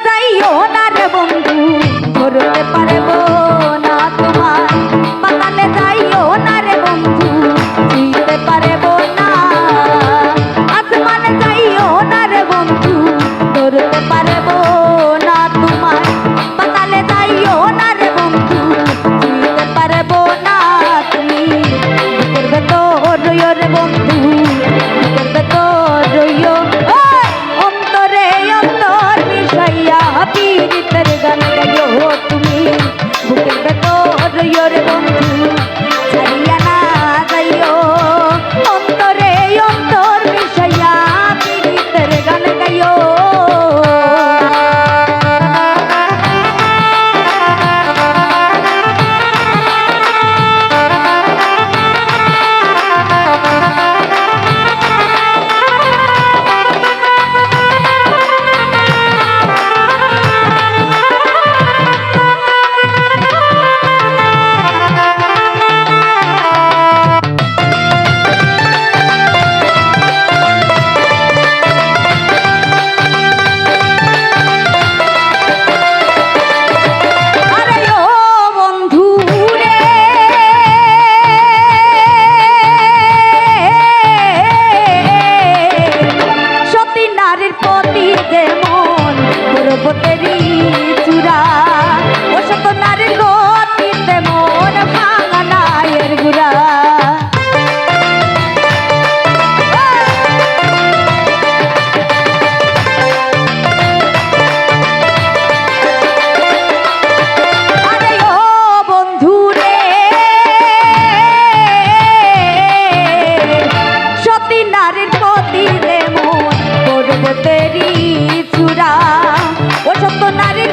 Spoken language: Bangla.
যাইও না রে বন্ধু ধরতে পারবো না তোমায় পাতালে যাইও না রে বন্ধু ছুঁইতে পারবো না আসমানে যাইও না রে বন্ধু ধরতে পারবো না তোমায় পাতালে যাইও না রে বন্ধু ছুঁইতে পারবো না তুমি বুকের ভেতর রইও রে বন্ধু বুকের ভেতর রইও অন্তরে অন্তর মিশাইয়া পীড়িতের গান গাইও তুমি বুকের ভেতর রইও রে বন্ধু ছাড়িয়া না যাইও অন্তরে অন্তর মিশাইয়া পীড়িতের গান গাইও পর্বতেরই চূড়া ও শত নারীর গতিতে মন ভাঙা নায়ের গুড়া আরে ও বন্ধু রে সতী নারীর গতিতে মন পর্বতেরই চূড়া ও সত্য নারীর